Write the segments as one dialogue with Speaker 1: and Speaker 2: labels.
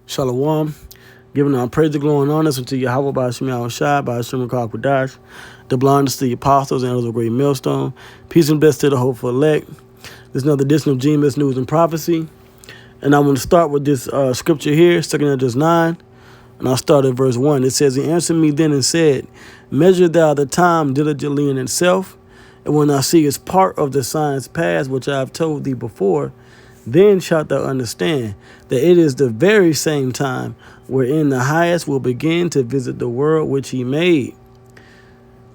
Speaker 1: Shalom. Giving our praise, the glory, and honor unto Yahweh by Hashem Yahushai, by Hashem Kodash, the blindest to the apostles and others of great millstone. Peace and blessings to the hopeful elect. There's another edition of GMS News and Prophecy. And I want to start with this scripture here, 2 Corinthians 9. And I'll start at verse 1. It says, He answered me then and said, Measure thou the time diligently in itself, and when thou seest part of the signs past, which I have told thee before, then shalt thou understand that it is the very same time wherein the highest will begin to visit the world which he made.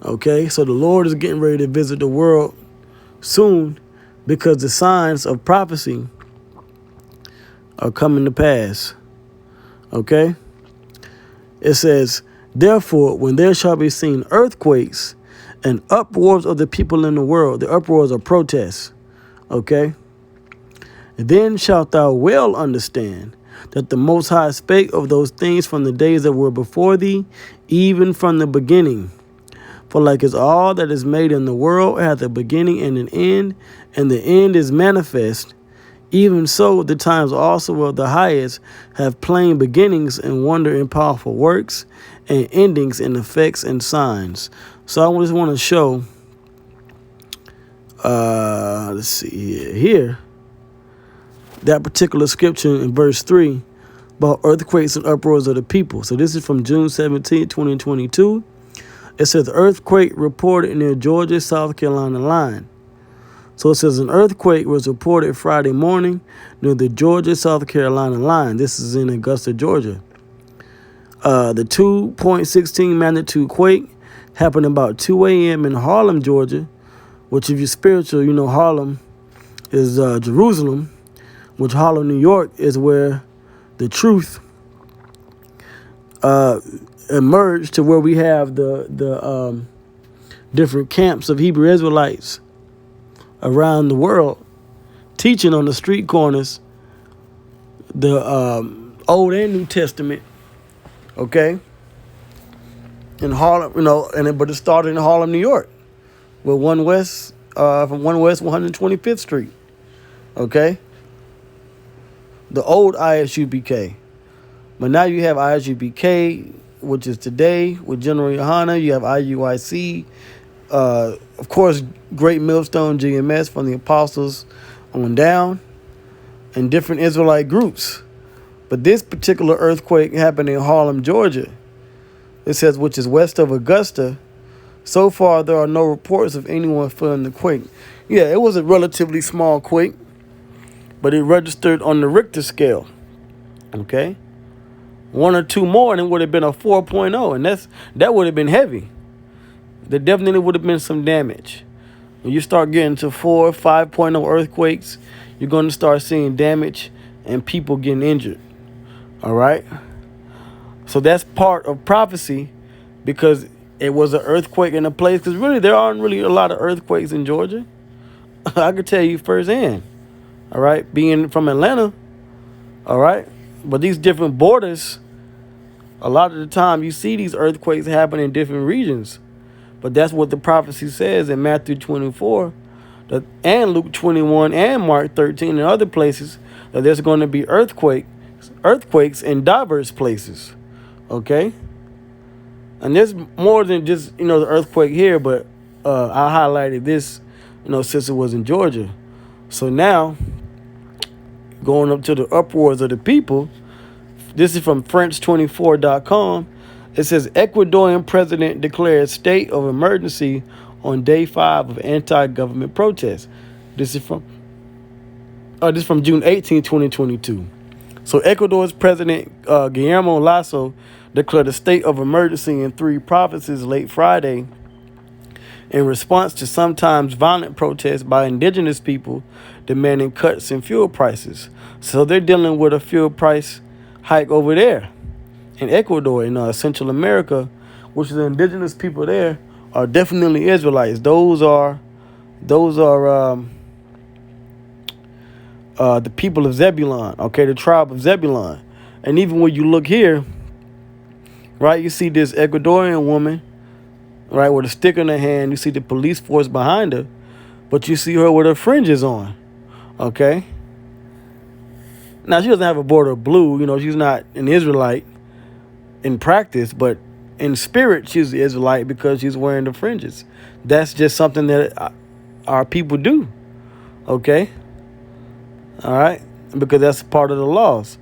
Speaker 1: Okay, so the Lord is getting ready to visit the world soon because the signs of prophecy are coming to pass. Okay, it says, Therefore, when there shall be seen earthquakes and uproars of the people in the world, the uproars are protests. Okay, then shalt thou well understand that the Most High spake of those things from the days that were before thee, even from the beginning. For like as all that is made in the world hath a beginning and an end, and the end is manifest, even so the times also of the highest have plain beginnings and wonder and powerful works, and endings and effects and signs. So I just want to show, let's see here. That particular scripture in verse 3 about earthquakes and uproars of the people. So this is from June 17, 2022. It says earthquake reported near Georgia, South Carolina line. So it says an earthquake was reported Friday morning near the Georgia, South Carolina line. This is in Augusta, Georgia. The 2.16 magnitude quake happened about 2 a.m. in Harlem, Georgia, which if you're spiritual, you know Harlem is Jerusalem, which Harlem, New York is where the truth emerged to where we have the different camps of Hebrew Israelites around the world teaching on the street corners the Old and New Testament. Okay, in Harlem, but it started in Harlem, New York, with from 125th Street. Okay. The old ISUBK. But now you have ISUBK, which is today with General Yohana. You have IUIC. Of course, Great Millstone GMS from the Apostles on down, and different Israelite groups. But this particular earthquake happened in Harlem, Georgia. It says, which is west of Augusta. So far, there are no reports of anyone feeling the quake. Yeah, it was a relatively small quake, but it registered on the Richter scale. Okay, one or two more, and it would have been a 4.0, and that would have been heavy. There definitely would have been some damage. When you start getting to 4, 5.0 earthquakes, you're going to start seeing damage and people getting injured. All right, so that's part of prophecy because it was an earthquake in a place. Because really, there aren't really a lot of earthquakes in Georgia. I could tell you firsthand. All right, being from Atlanta, all right, but these different borders, a lot of the time you see these earthquakes happen in different regions, but that's what the prophecy says in Matthew 24, and Luke 21 and Mark 13 and other places, that there's going to be earthquakes in diverse places, okay, and there's more than just the earthquake here, but I highlighted this, since it was in Georgia, so now. Going up to the uproars of the people. This is from French24.com. It says Ecuadorian president declares state of emergency on day 5 of anti-government protests. This is from June 18, 2022. So Ecuador's president Guillermo Lasso declared a state of emergency in 3 provinces late Friday in response to sometimes violent protests by indigenous people demanding cuts in fuel prices. So they're dealing with a fuel price hike over there in Ecuador, in Central America, which is the indigenous people there are definitely Israelites. Those are the people of Zebulon, okay, the tribe of Zebulon. And even when you look here, right, you see this Ecuadorian woman, right, with a stick in her hand. You see the police force behind her, but you see her with her fringes on, okay? Now she doesn't have a border of blue. You know, she's not an Israelite in practice, but in spirit she's the Israelite because she's wearing the fringes. That's just something that our people do. Okay, all right, because that's part of the laws.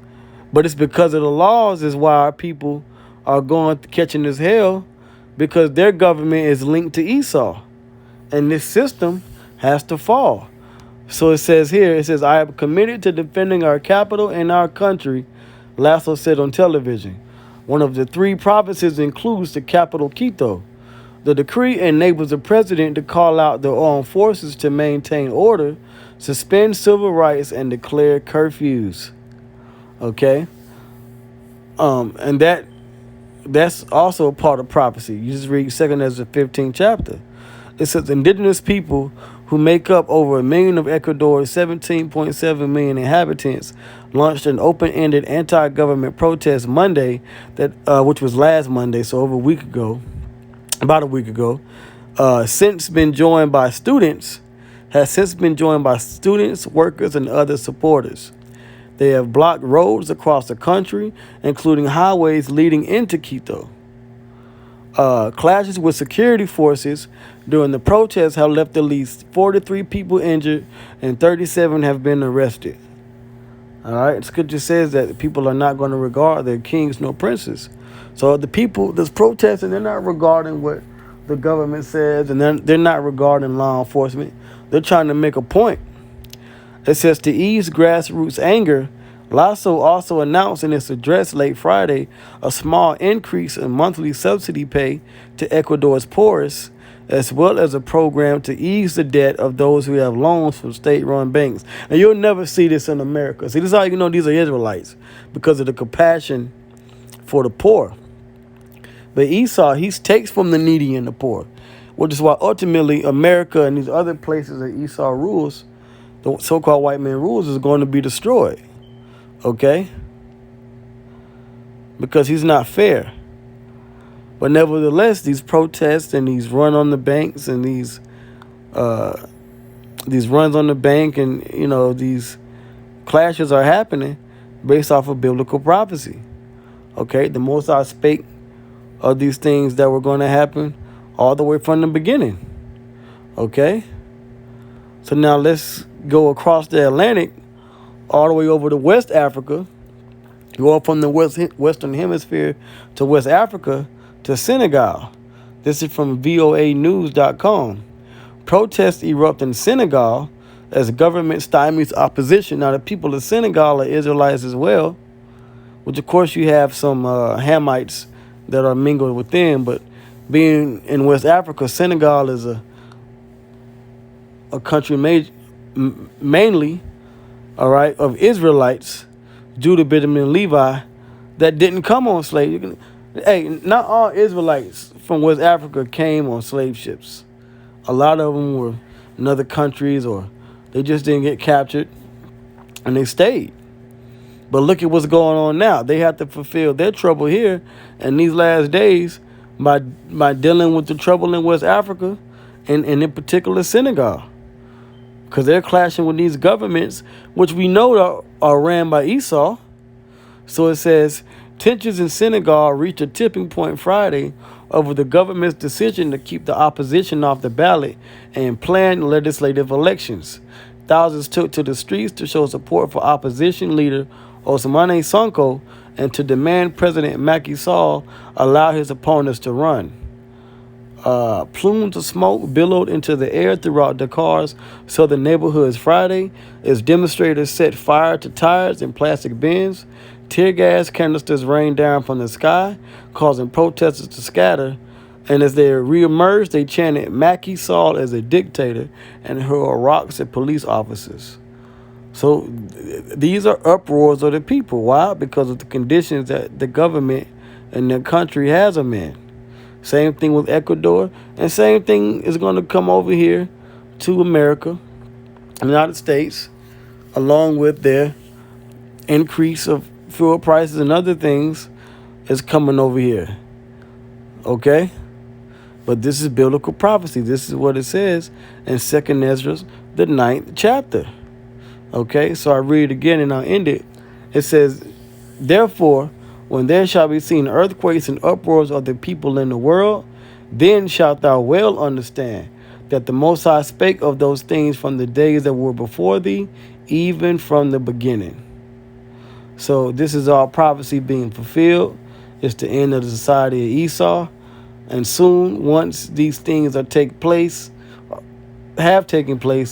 Speaker 1: But it's because of the laws is why our people are going catching this hell, because their government is linked to Esau, and this system has to fall. So it says here, it says, I am committed to defending our capital and our country, Lasso said on television. One of the three provinces includes the capital, Quito. The decree enables the president to call out the armed forces to maintain order, suspend civil rights, and declare curfews. Okay? And that's also a part of prophecy. You just read 2 Ezra 15th chapter. It says indigenous people who make up over 1 million of Ecuador's 17.7 million inhabitants launched an open-ended anti-government protest Monday, which was last Monday, so over about a week ago. Has since been joined by students, workers, and other supporters. They have blocked roads across the country, including highways leading into Quito. Clashes with security forces during the protests have left at least 43 people injured and 37 have been arrested. All right, Scripture says that people are not going to regard their kings nor princes. So the people that's protesting, they're not regarding what the government says, and they're not regarding law enforcement. They're trying to make a point. It says to ease grassroots anger, Lasso also announced in its address late Friday a small increase in monthly subsidy pay to Ecuador's poorest, as well as a program to ease the debt of those who have loans from state-run banks. And you'll never see this in America. See, this is how you know these are Israelites, because of the compassion for the poor. But Esau, he takes from the needy and the poor, which is why ultimately America and these other places that Esau rules, the so-called white man rules, is going to be destroyed. Okay? Because he's not fair. But nevertheless, these protests and these run on the banks and these runs on the bank and, you know, these clashes are happening based off of biblical prophecy. Okay? The Most High spake of these things that were going to happen all the way from the beginning. Okay? So now let's go across the Atlantic all the way over to West Africa, go up from the Western Hemisphere to West Africa to Senegal. This is from voanews.com. Protests erupt in Senegal as government stymies opposition. Now, the people of Senegal are Israelites as well, which, of course, you have some Hamites that are mingled with them. But being in West Africa, Senegal is a country mainly, all right, of Israelites, Judah, Benjamin, and Levi, that didn't come on slave. Hey, not all Israelites from West Africa came on slave ships. A lot of them were in other countries, or they just didn't get captured, and they stayed. But look at what's going on now. They have to fulfill their trouble here in these last days by dealing with the trouble in West Africa and in particular Senegal. Because they're clashing with these governments, which we know are ran by Esau. So it says, tensions in Senegal reached a tipping point Friday over the government's decision to keep the opposition off the ballot and planned legislative elections. Thousands took to the streets to show support for opposition leader Ousmane Sonko and to demand President Macky Sall allow his opponents to run. Plumes of smoke billowed into the air throughout Dakar's southern neighborhoods Friday as demonstrators set fire to tires and plastic bins. Tear gas canisters rained down from the sky, causing protesters to scatter. And as they reemerged, they chanted Macky Sall as a dictator and hurled rocks at police officers. So these are uproars of the people. Why? Because of the conditions that the government and the country has them in. Same thing with Ecuador, and same thing is going to come over here to America, the United States, along with their increase of fuel prices and other things is coming over here. Okay? But this is biblical prophecy. This is what it says in 2 Ezra, the 9th chapter. Okay? So I read it again and I'll end it. It says, therefore, when there shall be seen earthquakes and uproars of the people in the world, then shalt thou well understand that the Most High spake of those things from the days that were before thee, even from the beginning. So this is all prophecy being fulfilled. It's the end of the society of Esau. And soon, once these things have taken place,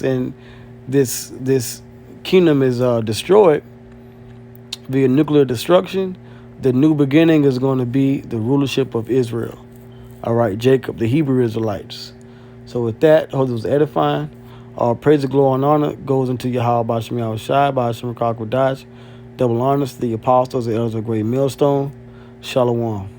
Speaker 1: and this kingdom is destroyed via nuclear destruction, the new beginning is going to be the rulership of Israel. All right, Jacob, the Hebrew Israelites. So with that, I hope it was edifying. All praise, glory, and honor goes into Yahweh Bashim Yahushai, Bashim Rakakwadash. Double honors to the apostles, the elders of Great Millstone. Shalom.